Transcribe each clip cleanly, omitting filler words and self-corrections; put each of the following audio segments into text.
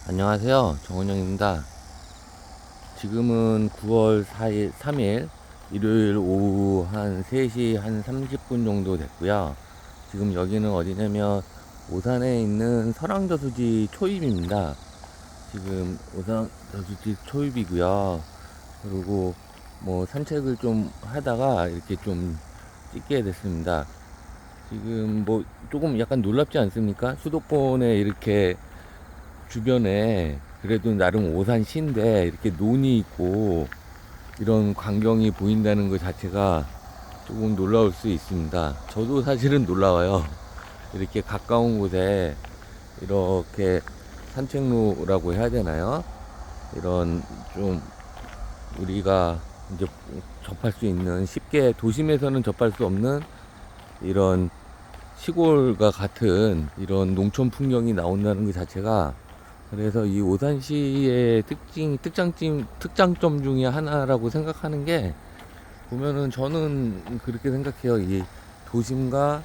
안녕하세요. 정원영입니다. 지금은 9월 4일, 3일 일요일 오후 한 3시 한 30분 정도 됐고요. 지금 여기는 어디냐면 오산에 있는 설왕저수지 초입입니다. 지금 오산 저수지 초입이고요. 그리고 뭐 산책을 좀 하다가 이렇게 좀 찍게 됐습니다. 지금 뭐 조금 약간 놀랍지 않습니까? 수도권에 이렇게 주변에 그래도 나름 오산시인데 이렇게 논이 있고 이런 광경이 보인다는 것 자체가 조금 놀라울 수 있습니다. 저도 사실은 놀라워요. 이렇게 가까운 곳에 이렇게 산책로라고 해야 되나요? 이런 좀 우리가 이제 접할 수 있는, 쉽게 도심에서는 접할 수 없는 이런 시골과 같은 이런 농촌 풍경이 나온다는 것 자체가, 그래서 이 오산시의 특장점 중에 하나라고 생각하는 게, 보면은 저는 그렇게 생각해요. 이 도심과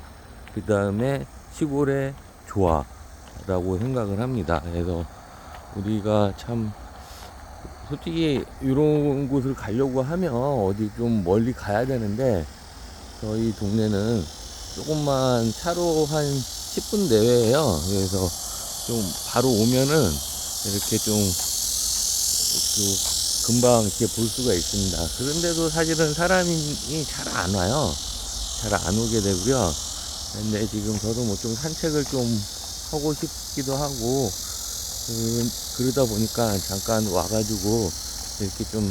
그 다음에 시골의 조화라고 생각을 합니다. 그래서 우리가 참 솔직히 이런 곳을 가려고 하면 어디 좀 멀리 가야 되는데, 저희 동네는 조금만 차로 한 10분 내외예요. 그래서 좀 바로 오면은 이렇게 좀 금방 이렇게 볼 수가 있습니다. 그런데도 사실은 사람이 잘 안 와요. 잘 안 오게 되고요. 근데 지금 저도 뭐 좀 산책을 좀 하고 싶기도 하고, 그러다 보니까 잠깐 와가지고 이렇게 좀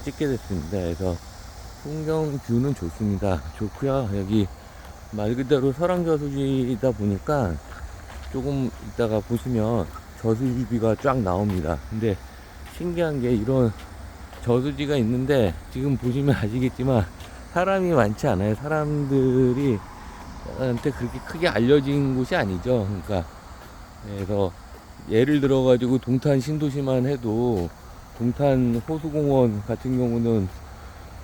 찍게 됐습니다. 그래서 풍경 뷰는 좋습니다. 좋고요. 여기 말 그대로 설왕저수지이다 보니까 조금 이따가 보시면 저수지가 쫙 나옵니다. 근데 신기한 게, 이런 저수지가 있는데 지금 보시면 아시겠지만 사람이 많지 않아요. 사람들이 한테 그렇게 크게 알려진 곳이 아니죠. 그러니까 그래서 예를 들어 가지고 동탄 신도시만 해도, 동탄 호수공원 같은 경우는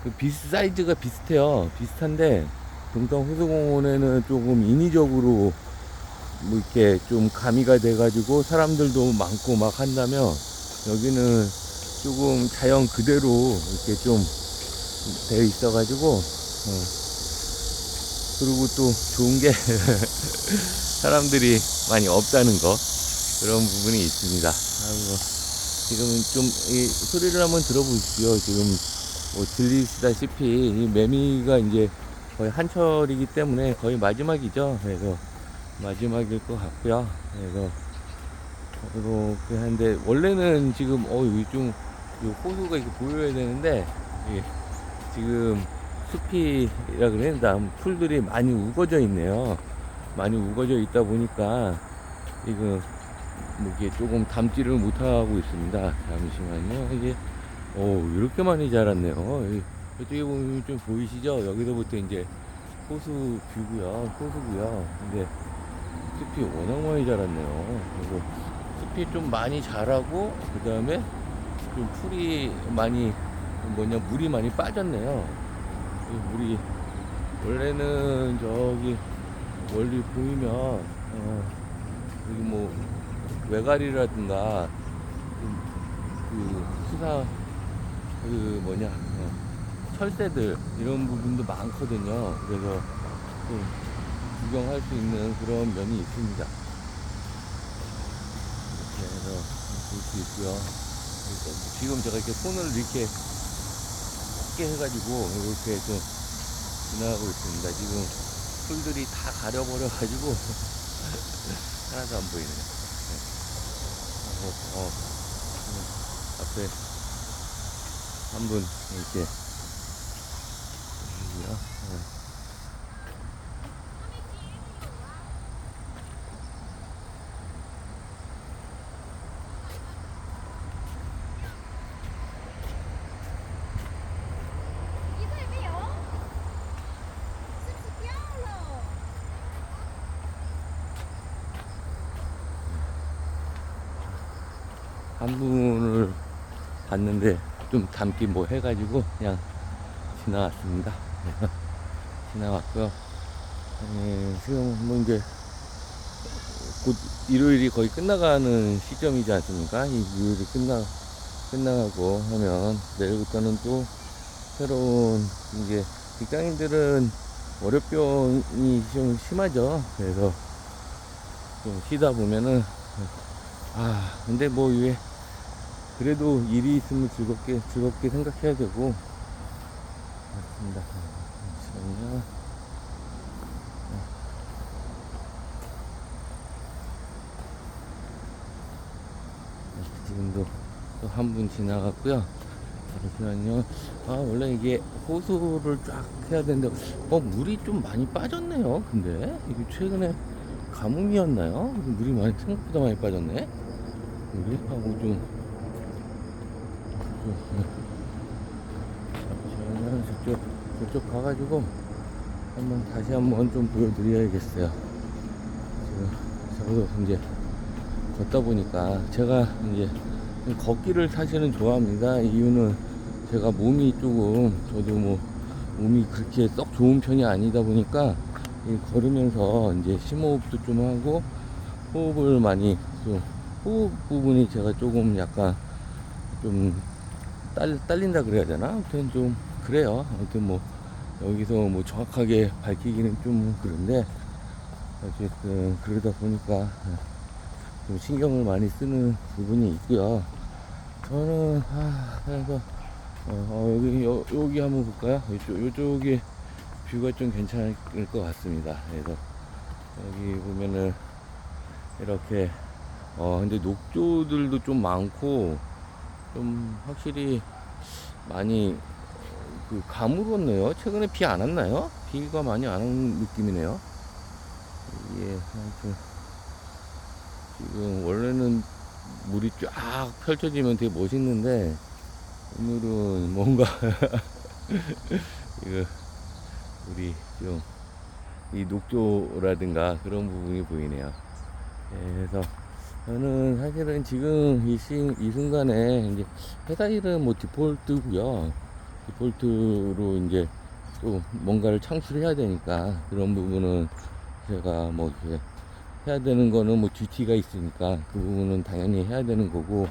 그 사이즈가 비슷해요. 비슷한데 동탄 호수공원에는 조금 인위적으로 뭐 이렇게 좀 가미가 돼가지고 사람들도 많고 막 한다면, 여기는 조금 자연 그대로 이렇게 좀 되어 있어가지고, 그리고 또 좋은 게 사람들이 많이 없다는 거, 그런 부분이 있습니다. 아이고, 지금 좀 이 소리를 한번 들어보십시오. 지금 뭐 들리시다시피 이 매미가 이제 거의 한철이기 때문에 거의 마지막이죠. 그래서 마지막일 것 같고요. 그래서 이렇게 하는데, 원래는 지금 여기 좀 호수가 이렇게 보여야 되는데, 예, 지금 숲이라 그래야 되나, 풀들이 많이 우거져 있네요. 많이 우거져 있다 보니까 이거 뭐 이게 조금 담지를 못하고 있습니다. 잠시만요. 이게 이렇게 많이 자랐네요. 이쪽에 보면 좀 보이시죠? 여기서부터 이제 호수 뷰고요, 호수고요. 근데 숲이 워낙 많이 자랐네요. 그래서 숲이 좀 많이 자라고, 그 다음에 좀 풀이 많이, 물이 많이 빠졌네요. 이 물이 원래는 저기 멀리 보이면 여기 뭐 외가리라든가 그 수사, 철새들 이런 부분도 많거든요. 그래서 좀 구경할 수 있는 그런 면이 있습니다. 그래서 볼 수 있고요. 그러니까 지금 제가 이렇게 손을 이렇게 작게 해가지고 이렇게 좀 지나가고 있습니다. 지금 풀들이 다 가려버려가지고 하나도 안 보이네요. 네. 지금 앞에 한 분 이렇게 계시고요. 네. 한 분을 봤는데 좀 담기 뭐 해가지고 그냥 지나왔습니다. 지나왔고요. 지금 뭐 이제 곧 일요일이 거의 끝나가는 시점이지 않습니까? 이 일요일이 끝나가고 하면 내일부터는 또 새로운 이제 직장인들은 월요병이 좀 심하죠. 그래서 좀 쉬다 보면은 근데 뭐 이게 그래도 일이 있으면 즐겁게 생각해야 되고 그렇습니다. 잠시만요. 지금도 또 한 분 지나갔고요. 잠시만요. 원래 이게 호수를 쫙 해야 되는데 물이 좀 많이 빠졌네요. 근데 이게 최근에 가뭄이었나요? 물이 생각보다 많이 빠졌네. 물이 하고 잠시만요. 저쪽 가가지고 다시 한번 좀 보여드려야겠어요. 저도 이제 걷다 보니까 제가 이제 걷기를 사실은 좋아합니다. 이유는 제가 몸이 저도 뭐 몸이 그렇게 썩 좋은 편이 아니다 보니까 걸으면서 이제 심호흡도 좀 하고 호흡을 많이 호흡 부분이 제가 조금 약간 좀 딸린다 그래야 되나? 아무튼 좀 그래요. 아무튼 뭐 여기서 뭐 정확하게 밝히기는 좀 그런데 어쨌든 그러다 보니까 좀 신경을 많이 쓰는 부분이 있고요. 저는 그래서 여기 한번 볼까요? 이쪽이 뷰가 좀 괜찮을 것 같습니다. 그래서 여기 보면은 이렇게 근데 녹조들도 좀 많고 좀 확실히 많이 가물었네요. 최근에 비 안 왔나요? 비가 많이 안 온 느낌이네요. 하여튼 지금 원래는 물이 쫙 펼쳐지면 되게 멋있는데 오늘은 뭔가 이거 우리 좀 이 녹조라든가 그런 부분이 보이네요. 그래서 저는 사실은 지금 이 순간에 이제 회사 일은 뭐 디폴트고요. 디폴트로 이제 또 뭔가를 창출해야 되니까 그런 부분은 제가 뭐 이렇게 해야 되는 거는 뭐 듀티가 있으니까 그 부분은 당연히 해야 되는 거고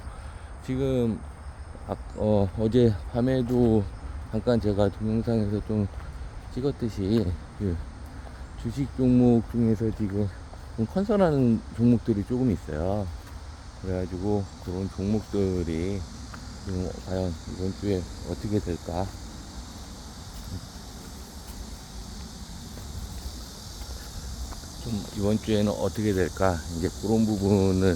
지금 어제 밤에도 잠깐 제가 동영상에서 좀 찍었듯이 주식 종목 중에서 지금 좀 컨설하는 종목들이 조금 있어요. 그래가지고 그런 종목들이 지금 과연 이번 주에 어떻게 될까? 좀 이번 주에는 어떻게 될까? 이제 그런 부분을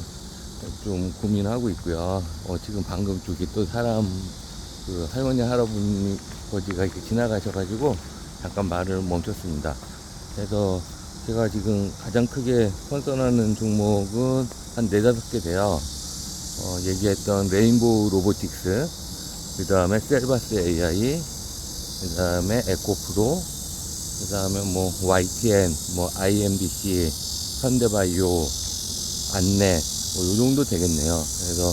좀 고민하고 있고요. 지금 방금 저기 또 사람 할머니 할아버지가 이렇게 지나가셔가지고 잠깐 말을 멈췄습니다. 그래서 제가 지금 가장 크게 컨설하는 종목은 한 4-5개 돼요. 얘기했던 레인보우 로보틱스, 그 다음에 셀바스 AI, 그 다음에 에코프로, 그 다음에 뭐 YTN, 뭐 IMBC, 현대바이오, 안내, 뭐 요 정도 되겠네요. 그래서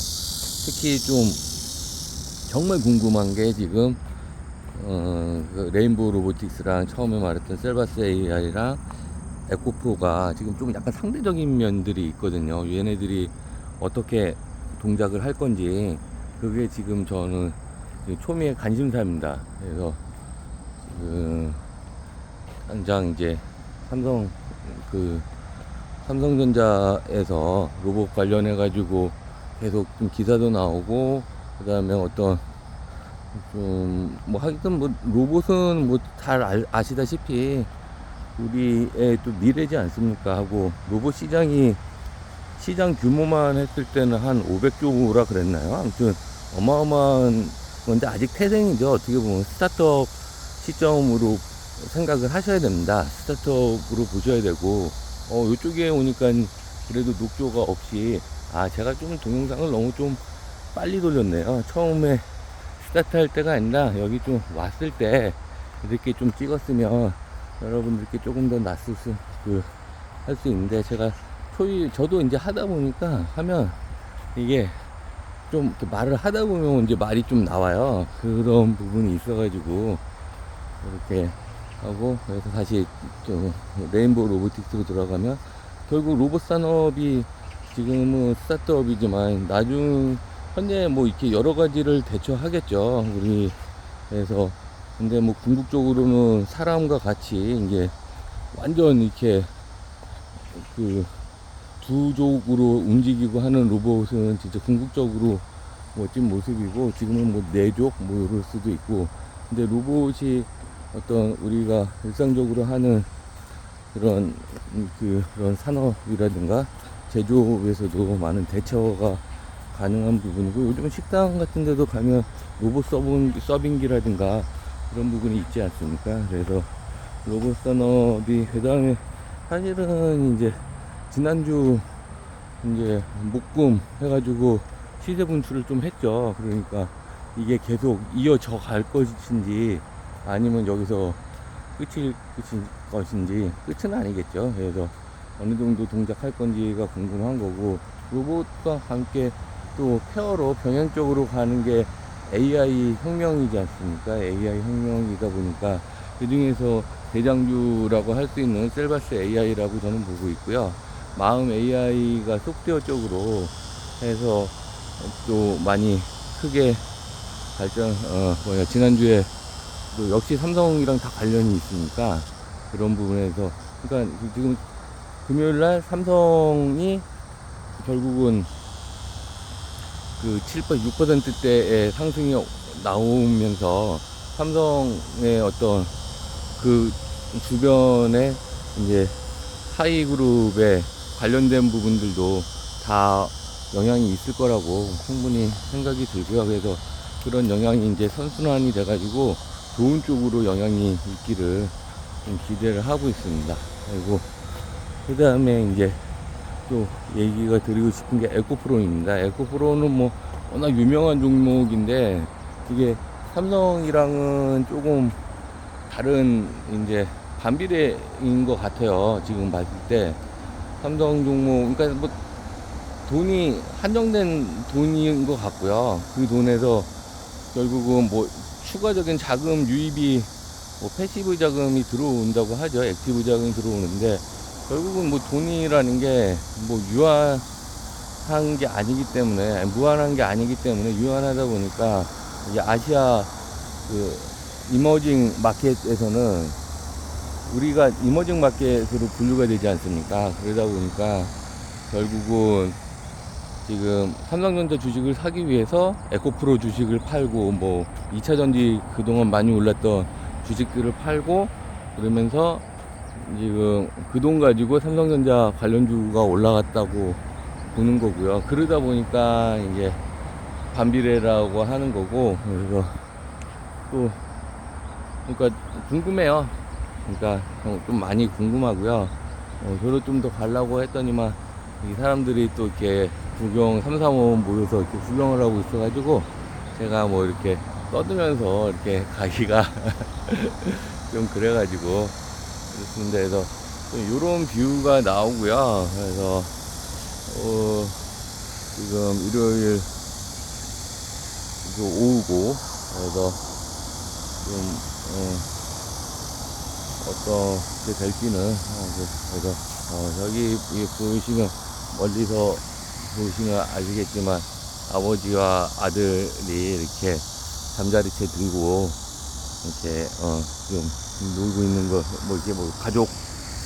특히 좀 정말 궁금한 게 지금 그 레인보우 로보틱스랑 처음에 말했던 셀바스 AI랑 에코프로가 지금 좀 약간 상대적인 면들이 있거든요. 얘네들이 어떻게 동작을 할 건지 그게 지금 저는 초미의 관심사입니다. 그래서 당장 이제 삼성전자에서 로봇 관련해 가지고 계속 좀 기사도 나오고 그 다음에 어떤 하여튼 뭐 로봇은 뭐 잘 아시다시피 우리의 또 미래지 않습니까? 하고 로봇 시장 규모만 했을 때는 한 500조라 그랬나요? 아무튼 어마어마한 건데 아직 태생이죠. 어떻게 보면 스타트업 시점으로 생각을 하셔야 됩니다. 스타트업으로 보셔야 되고 이쪽에 오니까 그래도 녹조가 없이 제가 좀 동영상을 너무 좀 빨리 돌렸네요. 처음에 스타트 할 때가 아니라 여기 좀 왔을 때 이렇게 좀 찍었으면 여러분들께 조금 더 할 수 있는데 제가 저도 이제 하다 보니까 하면 이게 좀 말을 하다 보면 이제 말이 좀 나와요. 그런 부분이 있어가지고 이렇게 하고 그래서 다시 또 레인보우 로보틱스로 들어가면 결국 로봇 산업이 지금은 스타트업이지만 현재 뭐 이렇게 여러 가지를 대처하겠죠. 우리 그래서 근데 뭐 궁극적으로는 사람과 같이 이제 완전 이렇게 그 두족으로 움직이고 하는 로봇은 진짜 궁극적으로 멋진 모습이고, 지금은 뭐 네족 뭐 이럴 수도 있고. 근데 로봇이 어떤 우리가 일상적으로 하는 그런 산업이라든가 제조업에서도 많은 대처가 가능한 부분이고, 요즘 식당 같은 데도 가면 로봇 서빙기라든가 그런 부분이 있지 않습니까? 그래서 로봇 산업이, 그 다음에 사실은 이제 지난주 이제 목금 해가지고 시세 분출을 좀 했죠. 그러니까 이게 계속 이어져 갈 것인지 아니면 여기서 끝일 것인지, 끝은 아니겠죠. 그래서 어느 정도 동작할 건지가 궁금한 거고, 로봇과 함께 또 페어로 병행적으로 가는 게 AI 혁명이지 않습니까? AI 혁명이다 보니까 그 중에서 대장주라고 할 수 있는 셀바스 AI라고 저는 보고 있고요. 마음 AI가 소프트웨어 쪽으로 해서 또 많이 크게 지난주에 또 역시 삼성이랑 다 관련이 있으니까 그런 부분에서, 그러니까 지금 금요일날 삼성이 결국은 그 6%대의 상승이 나오면서 삼성의 어떤 그 주변에 이제 하이 그룹에 관련된 부분들도 다 영향이 있을 거라고 충분히 생각이 들고요. 그래서 그런 영향이 이제 선순환이 돼가지고 좋은 쪽으로 영향이 있기를 좀 기대를 하고 있습니다. 그리고 그 다음에 이제 또 얘기가 드리고 싶은 게 에코프로입니다. 에코프로는 뭐 워낙 유명한 종목인데, 이게 삼성이랑은 조금 다른 이제 반비례인 것 같아요. 지금 봤을 때 삼성 종목, 그러니까 뭐 돈이 한정된 돈인 것 같고요. 그 돈에서 결국은 뭐 추가적인 자금 유입이, 뭐 패시브 자금이 들어온다고 하죠. 액티브 자금이 들어오는데, 결국은 뭐 돈이라는 게 뭐 유한한 게 아니기 때문에, 무한한 게 아니기 때문에, 유한하다 보니까 이제 아시아 그 이머징 마켓에서는 우리가 이머징 마켓으로 분류가 되지 않습니까? 그러다 보니까 결국은 지금 삼성전자 주식을 사기 위해서 에코프로 주식을 팔고, 뭐 2차전지 그동안 많이 올랐던 주식들을 팔고, 그러면서 지금 그 돈 가지고 삼성전자 관련주가 올라갔다고 보는 거고요. 그러다 보니까 이제 반비례라고 하는 거고, 그래서 또 그러니까 궁금해요. 그러니까 좀 많이 궁금하고요. 저도 좀 더 가려고 했더니만 이 사람들이 또 이렇게 구경 3, 4, 5 모여서 이렇게 구경을 하고 있어가지고, 제가 뭐 이렇게 떠들면서 이렇게 가기가 좀 그래가지고 그렇습니다. 그래서 이런 뷰가 나오고요. 그래서 지금 일요일 오후고, 그래서 좀 어떻게 될지는, 그래서 여기 보시면, 멀리서 보시면 아시겠지만 아버지와 아들이 이렇게 잠자리채 들고 이렇게 좀 놀고 있는 거, 뭐 이게 뭐 가족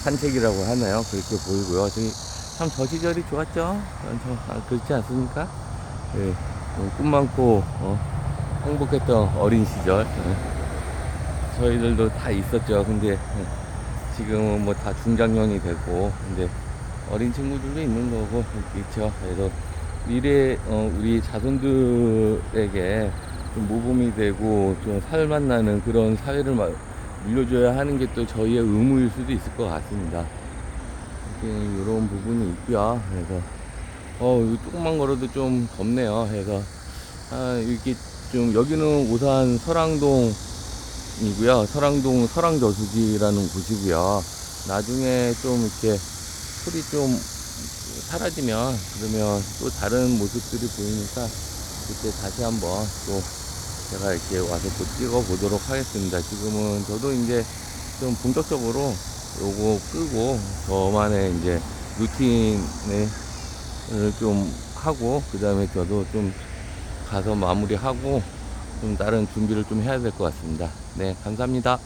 산책이라고 하나요? 그렇게 보이고요. 저기 참 저 시절이 좋았죠. 그렇지 않습니까? 예, 꿈 많고 행복했던 어린 시절. 저희들도 다 있었죠. 근데 지금은 뭐 다 중장년이 되고, 근데 어린 친구들도 있는 거고 있죠. 그래서 미래 우리 자손들에게 좀 모범이 되고 좀 살맛 나는 그런 사회를 물려줘야 하는 게 또 저희의 의무일 수도 있을 것 같습니다. 이런 부분이 있고요. 그래서 조금만 걸어도 좀 덥네요. 그래서 이렇게 좀, 여기는 오산 설왕동이고요. 설왕동 설왕저수지라는 곳이고요. 나중에 좀 이렇게 풀이 좀 사라지면, 그러면 또 다른 모습들이 보이니까 그때 다시 한번 또 제가 이렇게 와서 또 찍어 보도록 하겠습니다. 지금은 저도 이제 좀 본격적으로 요거 끄고 저만의 이제 루틴을 좀 하고, 그 다음에 저도 좀 가서 마무리하고, 좀 다른 준비를 좀 해야 될 것 같습니다. 네, 감사합니다.